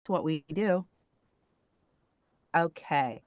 what we do. Okay.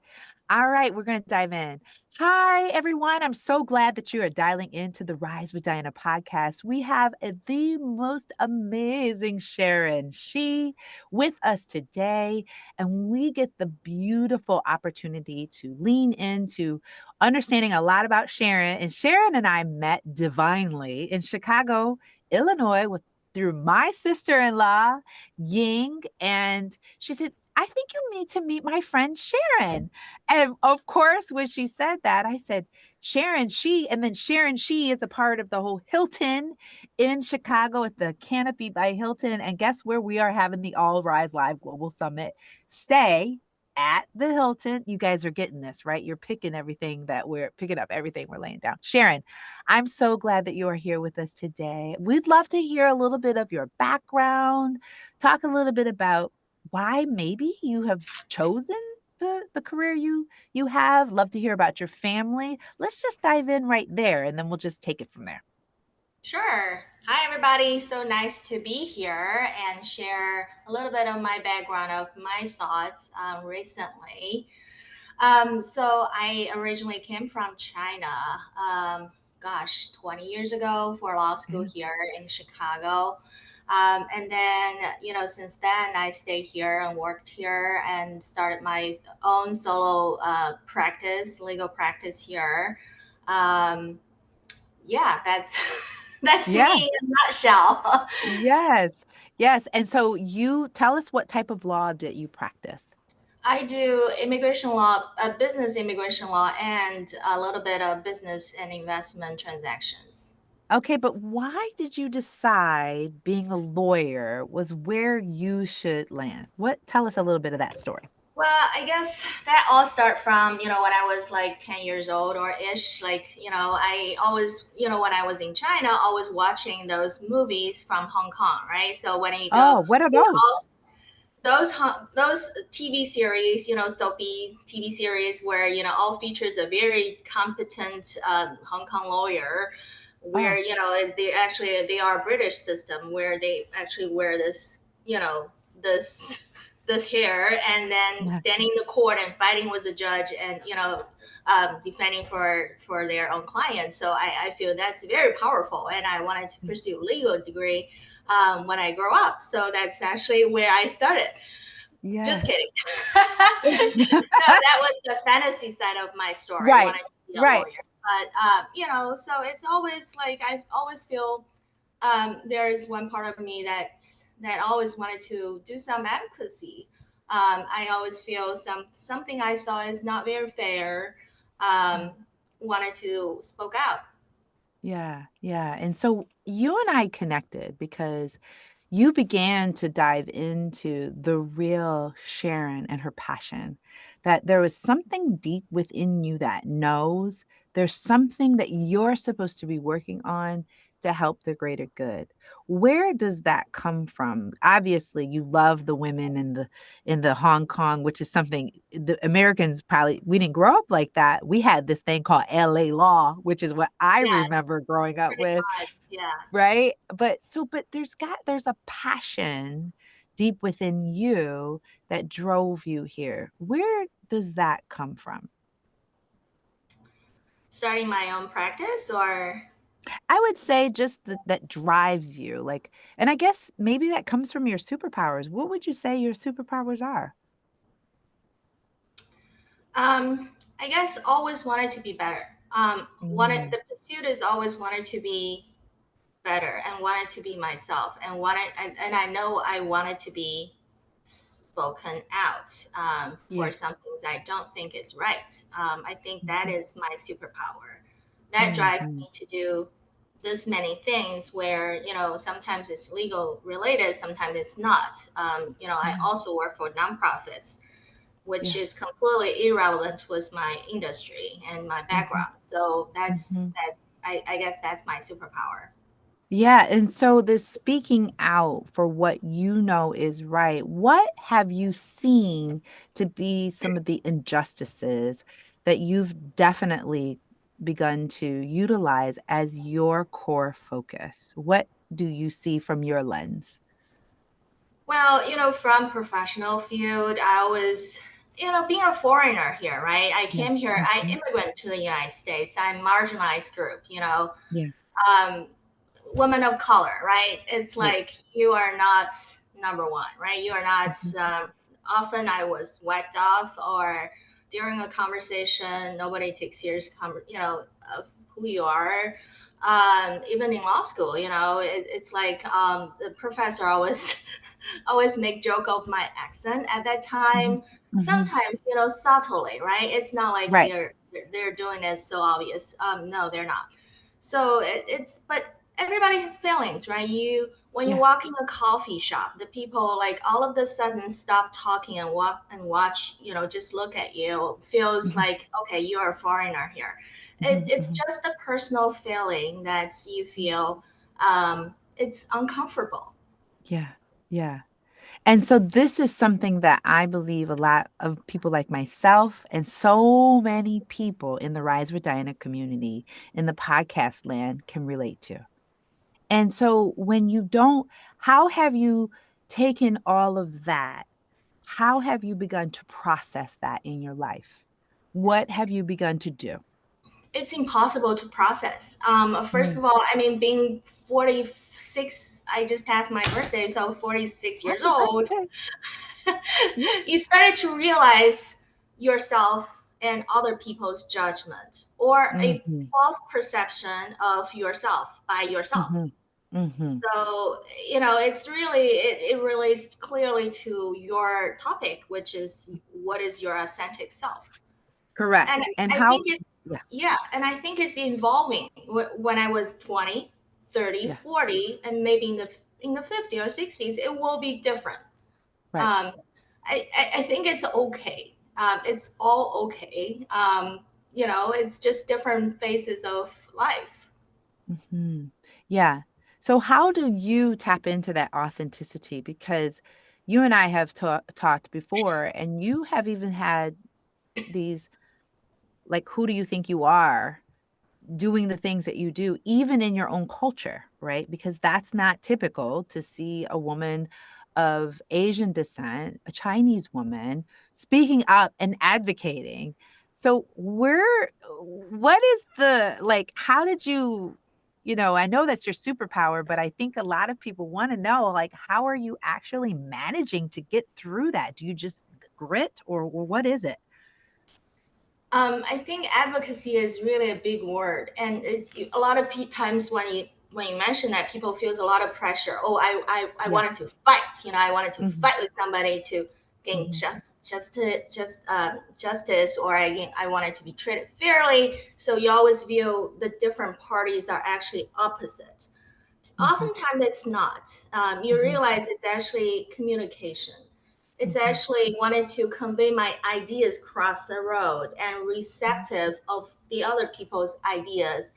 All right, we're going to dive in. Hi, everyone. I'm so glad that you are dialing into the Rise with Diana podcast. We have the most amazing Sharon Shi with us today, and we get the beautiful opportunity to lean into understanding a lot about Sharon. And Sharon and I met divinely in Chicago, Illinois, through my sister-in-law, Ying, and she said, I think you need to meet my friend Sharon. And of course, when she said that, I said, Sharon Shi. And then Sharon Shi is a part of the whole Hilton in Chicago at the Canopy by Hilton. And guess where we are having the All Rise Live Global Summit? Stay at the Hilton. You guys are getting this, right? You're picking everything that we're picking up, everything we're laying down. Sharon, I'm so glad that you are here with us today. We'd love to hear a little bit of your background, talk a little bit about why maybe you have chosen the career you have. Love to hear about your family. Let's just dive in right there, and then we'll just take it from there. Sure. Hi, everybody. So nice to be here and share a little bit of my background of my thoughts recently. So I originally came from China, gosh, 20 years ago for law school Yeah. here in Chicago. And then, since then I stayed here and worked here and started my own solo legal practice here. Um, yeah, that's that's Yeah. me in a nutshell. Yes. Yes. And so you tell us, what type of law that you practice? I do immigration law, business immigration law, and a little bit of business and investment transactions. Okay, but why did you decide being a lawyer was where you should land? What Tell us a little bit of that story. Well, I guess that all start from, when I was like 10 years old or ish. Like, I always, when I was in China, always watching those movies from Hong Kong, right? So when you go, Oh, what are they those? all those TV series, soapy TV series where all features a very competent Hong Kong lawyer, where Oh, they are a British system where they actually wear this this this hair and then yeah. standing in the court and fighting with the judge and defending for their own clients. So I feel that's very powerful, and I wanted to pursue legal degree when I grow up. So that's actually where I started. Just Yeah. kidding. No, that was the fantasy side of my story. Right. Wanted to be a Right. lawyer, but so it's always like I always feel there is one part of me that always wanted to do some advocacy. I always feel something I saw is not very fair. Um, Wanted to spoke out. Yeah, yeah. And so you and I connected because you began to dive into the real Sharon and her passion, that there was something deep within you that knows there's something that you're supposed to be working on to help the greater good. Where does that come from? Obviously, you love the women in the Hong Kong, which is something the Americans probably we didn't grow up like that. We had this thing called LA law, which is what I Yes, remember growing up pretty with, much. Yeah. right? But there's a passion deep within you that drove you here. Where does that come from? Starting my own practice or I would say just that drives you. Like, and I guess maybe that comes from your superpowers. What would you say your superpowers are? I guess always wanted to be better. Wanted Mm, the pursuit is always wanted to be better and wanted to be myself and and I know I wanted to be spoken out yeah. for some things I don't think is right. I think that Mhm. is my superpower. That drives Mhm. me to do this many things where sometimes it's legal related, sometimes it's not. I Yeah. also work for nonprofits, which Yeah. is completely irrelevant with my industry and my Mhm. background. So Mhm. I guess that's my superpower. Yeah, and so this speaking out for what you know is right, what have you seen to be some of the injustices that you've definitely begun to utilize as your core focus? What do you see from your lens? Well, from professional field, I was, being a foreigner here, right? I Yeah. came here, I Mhm. immigrant to the United States. I'm marginalized group, Yeah. um, women of color, right? It's Right. like you are not number one, right? You are not. Mhm. Often I was whacked off, or during a conversation, nobody takes serious, of who you are. Even in law school, it's like the professor always always make joke of my accent at that Mhm. time. Mhm. Sometimes, subtly, right? It's not like Right. they're doing it so obvious. No, they're not. So but everybody has feelings, right? When you Yeah. walk in a coffee shop, the people like all of a sudden stop talking and walk and watch, just look at you. Feels Mhm. like, okay, you're a foreigner here. Mhm. It's Mhm. just a personal feeling that you Mm. feel it's uncomfortable. Yeah. Yeah. And so this is something that I believe a lot of people like myself and so many people in the Rise with Diana community in the podcast land can relate to. And so when you don't, how have you taken all of that? How have you begun to process that in your life? What have you begun to do? It's impossible to process. First Mm. of all, I mean, being 46, I just passed my birthday, so 46 years Happy old, birthday. Yeah. you started to realize yourself and other people's judgment or a Mhm. false perception of yourself by yourself. Mhm. Mhm. So, it's really, it relates clearly to your topic, which is what is your authentic self. And Correct. And I how think it's, yeah, yeah, and I think it's evolving. When I was 20, 30, yeah, 40, and maybe in the 50 or 60s, it will be different. right. Um, I think it's okay. It's all okay. It's just different phases of life. Mhm. Yeah. So how do you tap into that authenticity? Because you and I have talked before, and you have even had these, like, who do you think you are? Doing the things that you do, even in your own culture, right? Because that's not typical to see a woman of Asian descent, a Chinese woman, speaking up and advocating. So, what is the like, how did you, I know that's your superpower, but I think a lot of people want to know, like, how are you actually managing to get through that? Do you just grit or what is it? I think advocacy is really a big word, and a lot of times when you mention that, people feels a lot of pressure. Oh, I Yeah. wanted to fight. I wanted to Mhm. fight with somebody to gain Mhm. justice, or I wanted to be treated fairly. So you always view the different parties are actually opposite. Mhm. Oftentimes it's not. You Mhm. realize it's actually communication. It's Mhm. actually wanting to convey my ideas across the road and Mhm. receptive of the other people's ideas,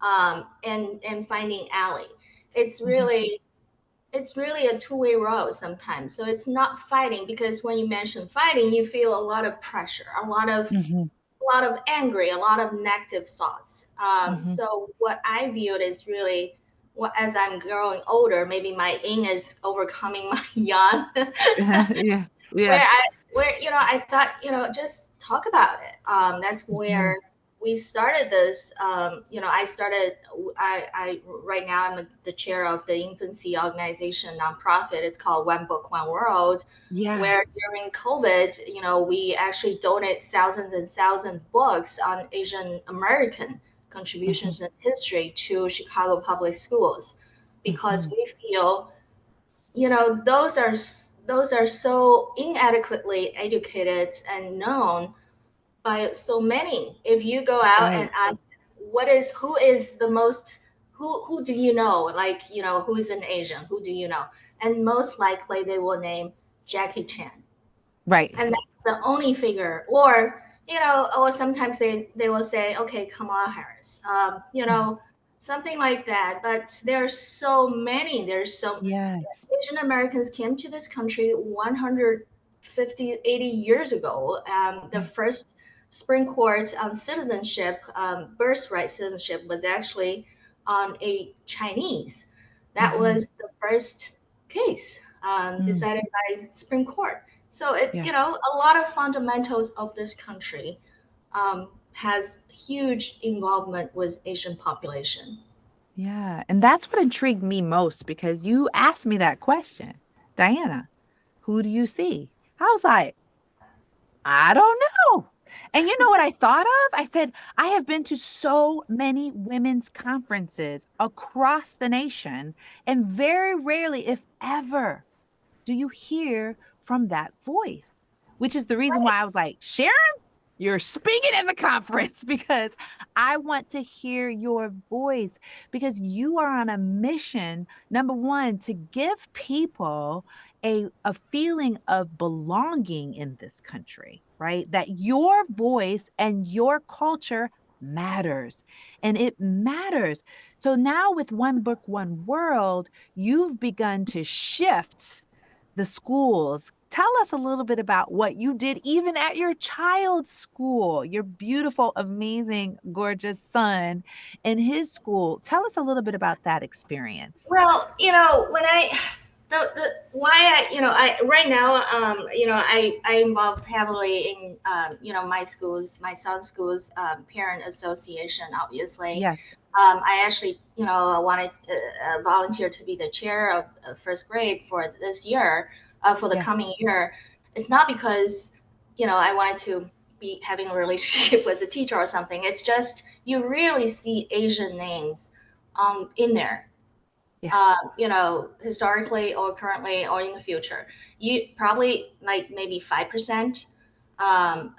and finding ally. It's Mhm. really it's really a two-way road sometimes. So it's not fighting, because when you mention fighting, you feel a lot of pressure, Mhm. a lot of angry, a lot of negative thoughts. Mhm. So what I viewed is really, as I'm growing older, maybe my yin is overcoming my yang, Yeah. where Yeah. I thought, just talk about it. That's Mhm. where we started this. I right now I'm the chair of the infancy organization nonprofit. It's called One Book One World, Yeah. where during COVID, we actually donate thousands and thousands books on Asian American Mhm. contributions in history to Chicago public schools, because Mhm. we feel, those are so inadequately educated and known by so many. If you go out and Right. ask, who is the most, who do you know, like, who is an Asian, who do you know, and most likely they will name Jackie Chan, Right. and that's the only figure. Or or sometimes they will say, okay, Kamala Harris, Mhm. something like that. But there's so many. There's so Yes. Asian Americans came to this country 150, 80 years ago. The Yeah. first Supreme Court on citizenship, birthright citizenship, was actually on a Chinese. That Mhm. was the first case. Mm, decided by Supreme Court. So it, yeah. a lot of fundamentals of this country has huge involvement with Asian population. Yeah. And that's what intrigued me most because you asked me that question, Diana, who do you see? I was like, I don't know. And you know what I thought of? I said, I have been to so many women's conferences across the nation, and very rarely, if ever, do you hear from that voice? Which is the reason why I was like, Sharon, you're speaking in the conference because I want to hear your voice because you are on a mission, number one, to give people a feeling of belonging in this country, right? That your voice and your culture matters and it matters. So now with One Book, One World, you've begun to shift the schools. Tell us a little bit about what you did even at your child's school, your beautiful, amazing, gorgeous son in his school. Tell us a little bit about that experience. Well, when the why I I right now I involved heavily in my schools, my son's schools, parent association, obviously. Yes. I actually wanted volunteer to be the chair of first grade for this year, for the Yeah. coming year. It's not because I wanted to be having a relationship with a teacher or something. It's just you really see Asian names in there, Yeah. historically or currently or in the future. You probably like maybe 5%. Um,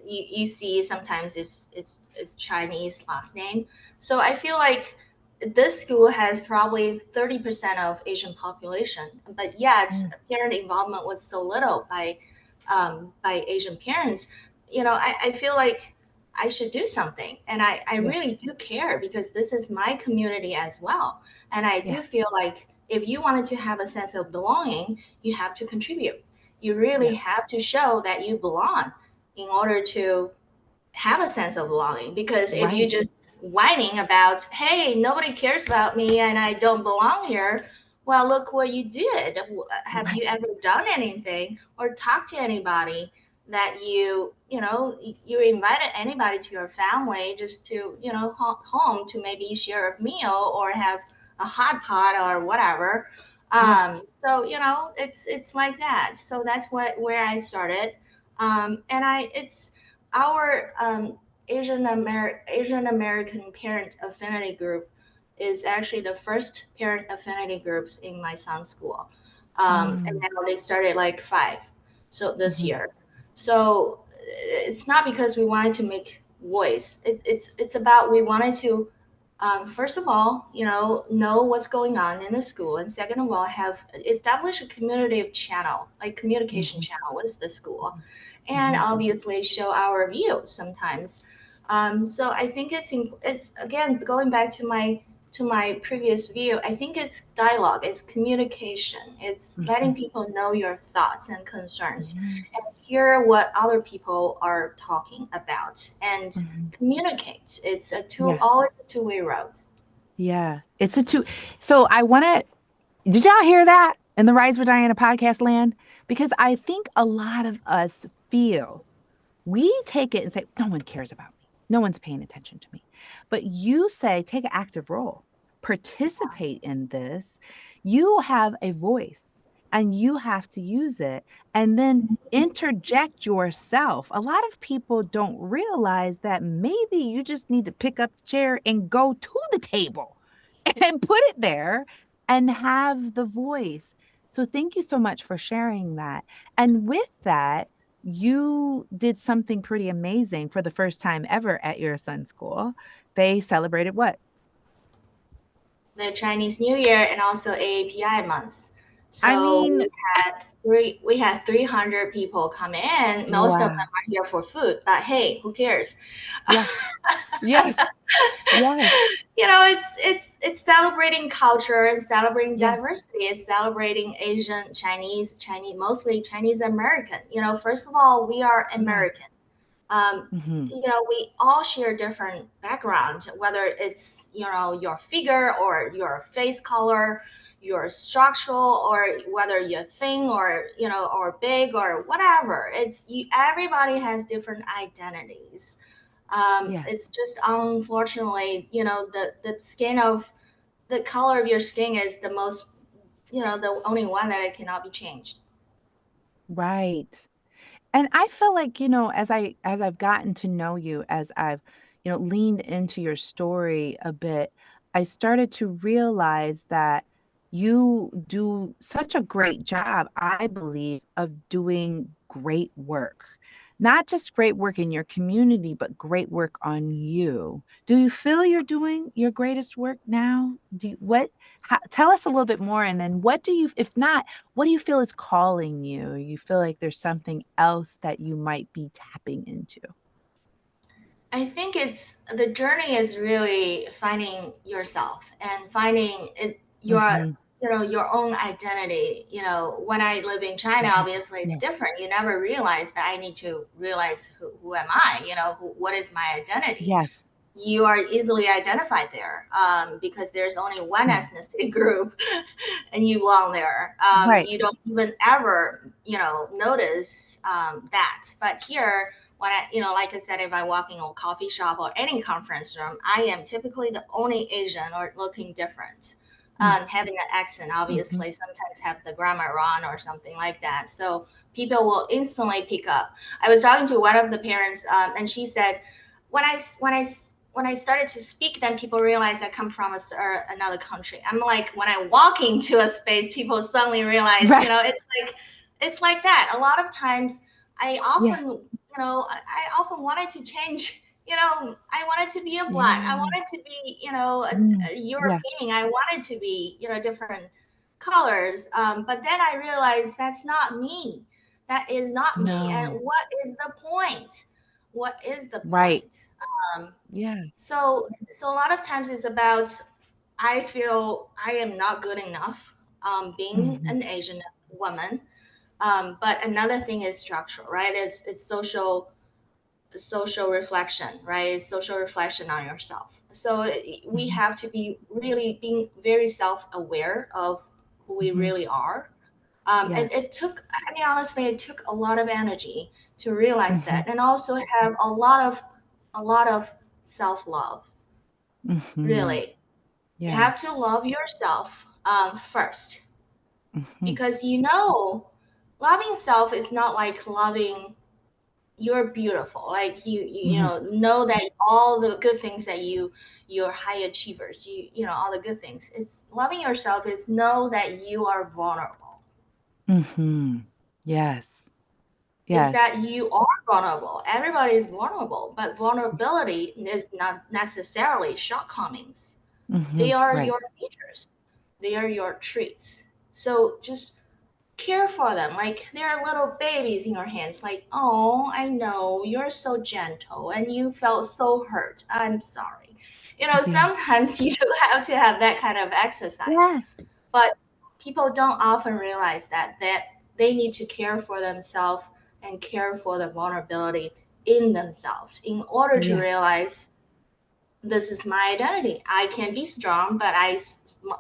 you see sometimes it's Chinese last name. So I feel like this school has probably 30% of Asian population, but yet Mm, parent involvement was so little by Asian parents. I feel like I should do something, and I yeah. really do care because this is my community as well. And I Yeah. do feel like if you wanted to have a sense of belonging, you have to contribute. You really Yeah. have to show that you belong in order to have a sense of belonging. Because if you Right. just whining about, hey, nobody cares about me and I don't belong here, well, look what you did. Have Right. you ever done anything or talked to anybody that you invited anybody to your family just to, home to maybe share a meal or have a hot pot or whatever. Yeah. So, it's like that. So that's where I started. And it's our Asian American parent affinity group is actually the first parent affinity groups in my son's school, and Mm, now they started like five, so this mhm, year. So it's not because we wanted to make voice. It's about we wanted to, first of all, know what's going on in the school, and second of all, have establish a community of channel, like communication mhm, channel with the school, and mhm. obviously show our views sometimes. So I think it's again going back to my previous view. I think it's dialogue, it's communication, it's letting Mhm, people know your thoughts and concerns, mhm, and hear what other people are talking about, and mhm. communicate. It's Yeah. always a two-way road. Yeah. It's a two. So I want to, did y'all hear that in the Rise with Diana podcast land? Because I think a lot of us feel we take it and say, no one cares about me. No one's paying attention to me. But you say, take an active role, participate in this. You have a voice and you have to use it and then interject yourself. A lot of people don't realize that maybe you just need to pick up the chair and go to the table and put it there and have the voice. So, thank you so much for sharing that. And with that, you did something pretty amazing for the first time ever at your son's school. They celebrated what? The Chinese New Year and also AAPI months. I So mean, we had 300 people come in. Most of them wow. are here for food, but hey, who cares? Yes. Yes. Yes. It's celebrating culture and celebrating Yeah. diversity. It's celebrating Asian, Chinese, mostly Chinese American. First of all, we are Yeah. American. um, Hmm. we all share different backgrounds, whether it's your figure or your face color, you're structural or whether you're thin or or big or whatever. It's you. Everybody has different identities. It's Yes. just unfortunately, the skin of the color of your skin is the most, the only one that it cannot be changed. Right. And I feel like, as I've gotten to know you, as I've, leaned into your story a bit, I started to realize that you do such a great job, I believe, of doing great work. Not just great work in your community, but great work on you. Do you feel you're doing your greatest work now? Tell us a little bit more. And then what do you, if not, what do you feel is calling you? You feel like there's something else that you might be tapping into? I think it's the journey is really finding yourself and finding Mhm, your own identity. When I live in China, mhm. obviously it's Yes, different. You never realize that I need to realize who am I, what is my identity. yes, You are easily identified there, because there's only one yeah, ethnicity group and you belong there. right. You don't even ever, notice that. But here, when I, like I said, if I walk in a coffee shop or any conference room, I am typically the only Asian or looking different. Mm, Having an accent, mhm. obviously, sometimes have the grammar wrong or something like that. So people will instantly pick up. I was talking to one of the parents, and she said, when I started to speak, then people realize I come from another country. I'm like, when I walk into a space, people suddenly realize, Right. it's like that. A lot of times, I Yeah, often, I often wanted to change. I wanted to be a black. I yeah. wanted to be, Mm, a yeah, European. I wanted to be, different colors. But then I realized that's not me. That is not me. And no. what is the point? What is the Right. point? Um, Yeah. so a lot of times it's about I feel I am not good enough, being Mhm, an Asian woman. But another thing is structural, right? It's social reflection, right? It's social reflection on yourself. So we mhm, have to be really being very self-aware of who we mhm. really are. Yes. It took, I mean, honestly, it took a lot of energy to realize Mhm, that, and also have a lot of self-love. mhm. Really, you have to Yes. love yourself, first, Mhm, because loving self is not like loving you're beautiful. Like mhm, know that all the good things that you're high achievers. All the good things. It's loving yourself is know that you are vulnerable. mhm. Yes. Is Yes. that you are vulnerable. Everybody is vulnerable, but vulnerability is not necessarily shortcomings. They Mhm. are Right. your features. They are your traits. So just care for them like they're little babies in your hands. Like, oh, I know you're so gentle and you felt so hurt. I'm sorry. Yeah. Sometimes you have to have that kind of exercise, Yes. but people don't often realize that they need to care for themselves and care for the vulnerability in themselves in order to Yeah. realize this is my identity. I can be strong, but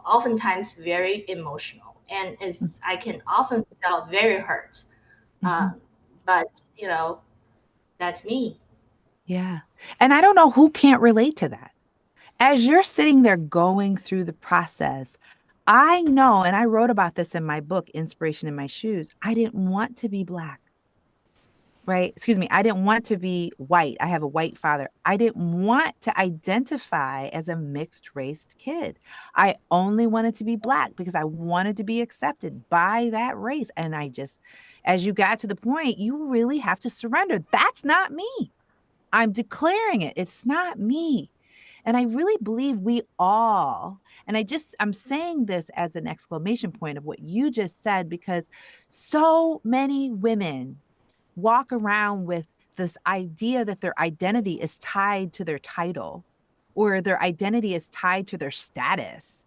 oftentimes very emotional, and is I can often feel very hurt. Mhm. Um, but that's me. Yeah. And I don't know who can't relate to that. As you're sitting there going through the process, I know, and I wrote about this in my book, Inspiration in My Shoes. I didn't want to be Black, right? Excuse me. I didn't want to be white. I have a white father. I didn't want to identify as a mixed race kid. I only wanted to be Black because I wanted to be accepted by that race. And as you got to the point, you really have to surrender. That's not me. I'm declaring it. It's not me. And I really believe we all, and I'm saying this as an exclamation point of what you just said, because so many women walk around with this idea that their identity is tied to their title or their identity is tied to their status.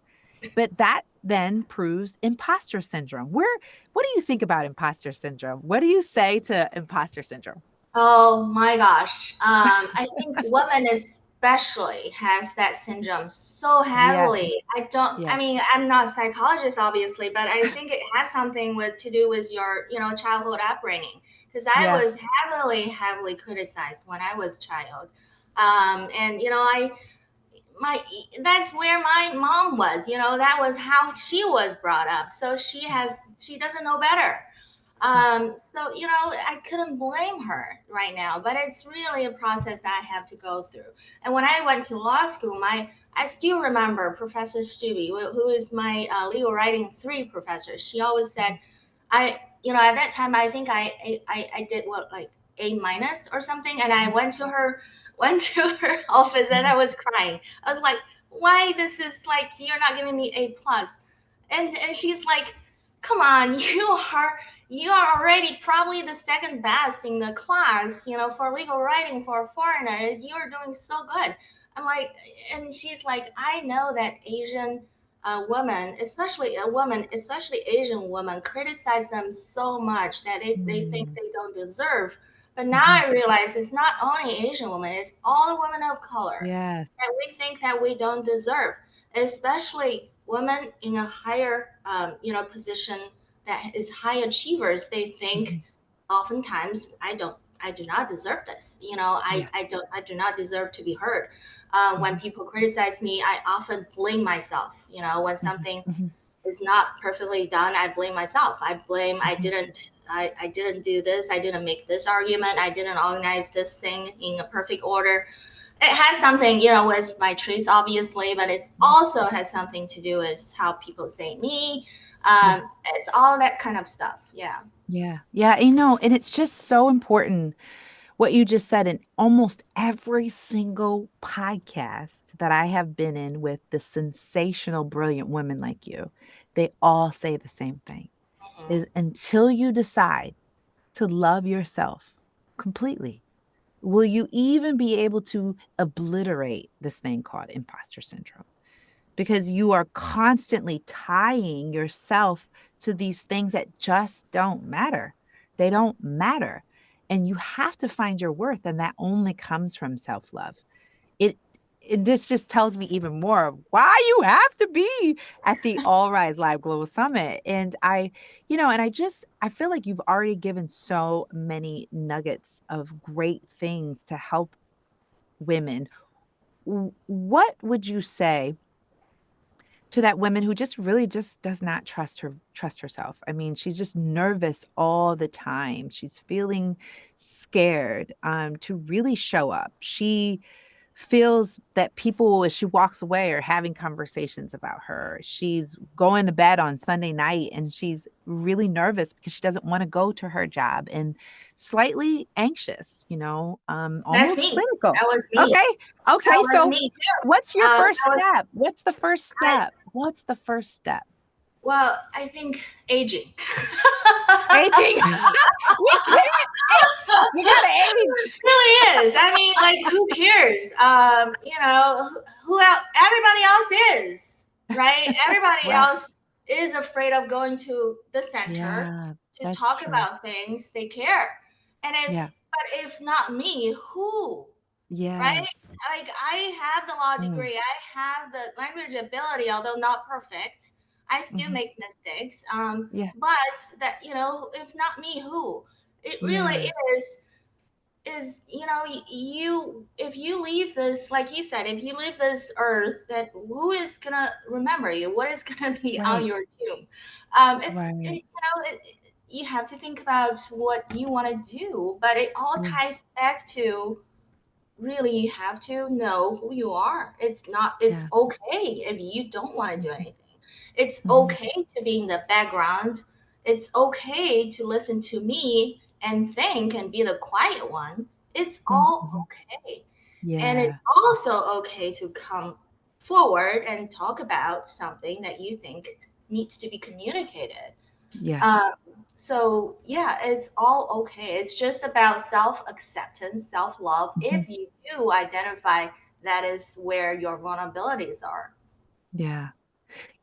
But that then proves imposter syndrome. What do you think about imposter syndrome? What do you say to imposter syndrome? Oh my gosh. I think women especially has that syndrome so Yeah. heavily. I Yes. mean, I'm not a psychologist, obviously, but I think it has something to do with your, childhood upbringing. Because I Yeah. was heavily criticized when I was a child. And, my that's where my mom was, that was how she was brought up. So she doesn't know better. So, I couldn't blame her right now, but it's really a process that I have to go through. And when I went to law school, I still remember Professor Stubbe, who is my legal writing three professor. She always said, at that time, I think I did what, like A minus or something. And I went to her office and I was crying. I was like, why this is like, you're not giving me A plus. And she's like, come on, you are already probably the second best in the class, for legal writing for a foreigner. You're doing so good. I'm like, and she's like, I know that Asian women, especially Asian women, criticize them so much that they think Mm. they don't deserve. But now Mhm. I realize it's not only Asian women, it's all the women of color Yes. that we think that we don't deserve, especially women in a higher, position that is high achievers. They think Mhm. oftentimes I do not deserve this. Yeah. I do not deserve to be heard. When Mhm. people criticize me, I often blame myself. When Mhm. something Mhm. is not perfectly done, I blame myself. Mhm. I didn't do this. I didn't make this argument. I didn't organize this thing in a perfect order. It has something, with my traits, obviously, but it Mhm. also has something to do with how people say me. Yeah. It's all that kind of stuff. Yeah. Yeah. Yeah. And it's just so important what you just said in almost every single podcast that I have been in with the sensational, brilliant women like you. They all say the same thing Hmm. is until you decide to love yourself completely, will you even be able to obliterate this thing called imposter syndrome? Because you are constantly tying yourself to these things that just don't matter. They don't matter. And you have to find your worth, and that only comes from self love. It, this just tells me even more of why you have to be at the All Rise Live Global Summit. And I feel like you've already given so many nuggets of great things to help women. What would you say to that woman who just really just does not trust herself? I mean, she's just nervous all the time. She's feeling scared to really show up. She feels that people, as she walks away, are having conversations about her. She's going to bed on Sunday night and she's really nervous because she doesn't want to go to her job and slightly anxious, That's almost me. clinical. That was me. Okay. That Okay. was So me too. what's your first That was step? What's the first I. step? What's the first step? Well, I think aging. Aging. We can't. You gotta age. Really is. I mean, like, who cares? Who else? Everybody else is, right? Everybody Right. else is afraid of going to the center Yeah, to that's talk true. about things they care. Yeah. But if not me, who? Right? Yes. Like, I have the law Mm, degree, I have the language ability, although not perfect. I still mhm. make mistakes. Yeah. But that, if not me, who? It really Yes. is, you if you leave this, like you said, if you leave this earth, that who is gonna remember you? What is gonna be on Right. your tomb? Right. You have to think about what you want to do, but it all Yeah. ties back to, really, you have to know who you are. It's Yeah. okay if you don't want to do Mhm. anything. It's Mhm. okay to be in the background. It's okay to listen to me and think and be the quiet one. It's Mhm. all Mhm. okay. And it's Yeah. also okay to come forward and talk about something that you think needs to be communicated. Yeah. um, so yeah, it's all okay. It's just about self-acceptance, self-love. Mhm. If you do identify that is where your vulnerabilities are. Yeah.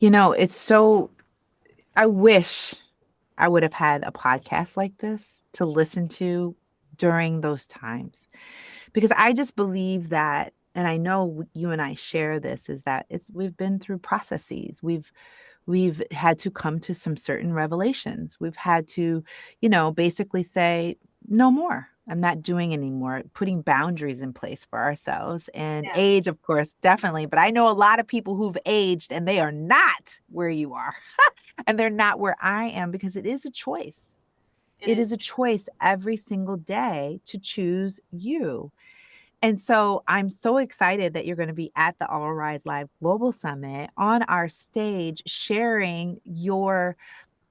It's so I wish I would have had a podcast like this to listen to during those times because I just believe that and I know you and I share this, is that we've been through processes. We've had to come to some certain revelations. We've had to, basically say, no more. I'm not doing anymore, putting boundaries in place for ourselves. And Yeah, age, of course, definitely. But I know a lot of people who've aged and they are not where you are. And they're not where I am because it is a choice. it It is is a true. choice every single day to choose you. And so I'm so excited that you're going to be at the All Rise Live Global Summit on our stage, sharing your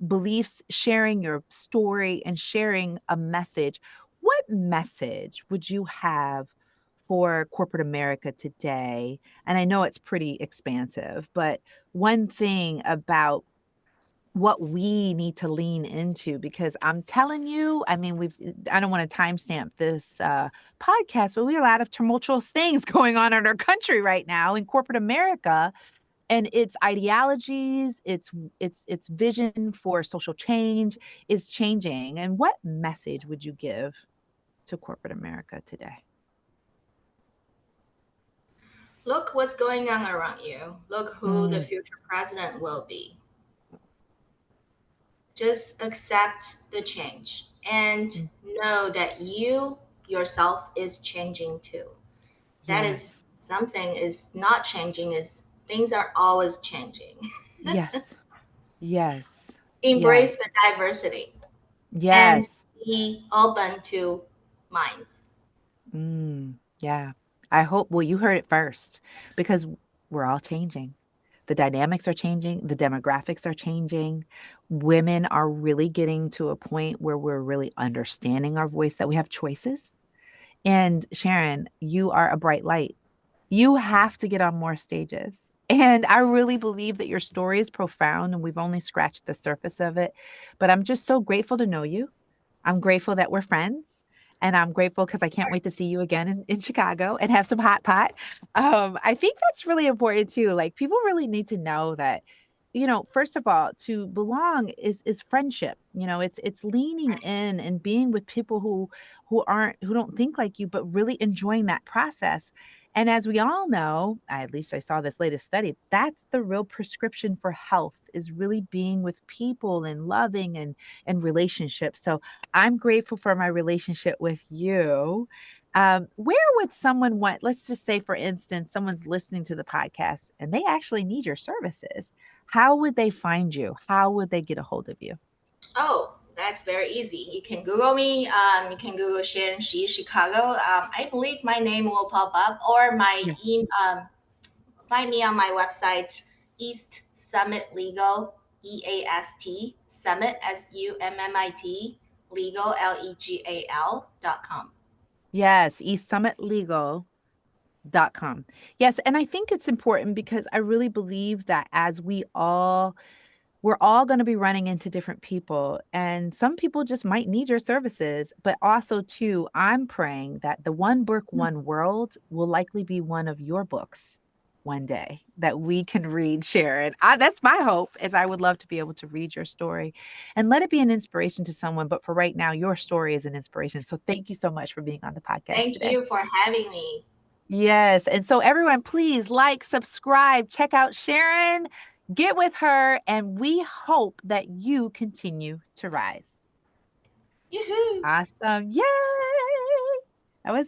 beliefs, sharing your story, and sharing a message. What message would you have for corporate America today? And I know it's pretty expansive, but one thing about what we need to lean into, because I'm telling you, I mean, I don't want to timestamp this podcast, but we have a lot of tumultuous things going on in our country right now in corporate America, and its ideologies, its vision for social change is changing. And what message would you give to corporate America today? Look what's going on around you. Look who the Mm, future president will be. Just accept the change and mm, know that you yourself is changing too. That is yes, something is not changing, is things are always changing. yes, yes, Embrace yes, the diversity and yes. be open to minds. Yeah. I hope, well, you heard it first because we're all changing. The dynamics are changing, the demographics are changing. Women are really getting to a point where we're really understanding our voice, that we have choices. And Sharon, you are a bright light. You have to get on more stages. And I really believe that your story is profound and we've only scratched the surface of it. But I'm just so grateful to know you. I'm grateful that we're friends. And I'm grateful because I can't wait to see you again in Chicago and have some hot pot. I think that's really important too. Like people really need to know that, first of all, to belong is friendship. It's leaning in and being with people who don't think like you, but really enjoying that process. And as we all know, at least I saw this latest study, that's the real prescription for health, is really being with people and loving and relationships. So I'm grateful for my relationship with you. Where would someone want, let's just say, for instance, someone's listening to the podcast and they actually need your services. How would they find you? How would they get a hold of you? Oh, that's very easy. You can Google me. You can Google Sharon Shi Chicago. I believe my name will pop up, or Yes. find me on my website, East Summit Legal, EAST Summit SUMMIT Legal LEGAL.com. Yes, eastsummitlegal.com. Yes, and I think it's important because I really believe that as we're all going to be running into different people, and some people just might need your services, but also too, I'm praying that the One Book One World will likely be one of your books one day that we can read, Sharon. That's my hope, as I would love to be able to read your story and let it be an inspiration to someone. But for right now, your story is an inspiration. So thank you so much for being on the podcast Thank today. you for having me. Yes. And so, everyone, please like, subscribe, check out Sharon, get with her, and we hope that you continue to rise. Yoo-hoo! Awesome. Yay. That was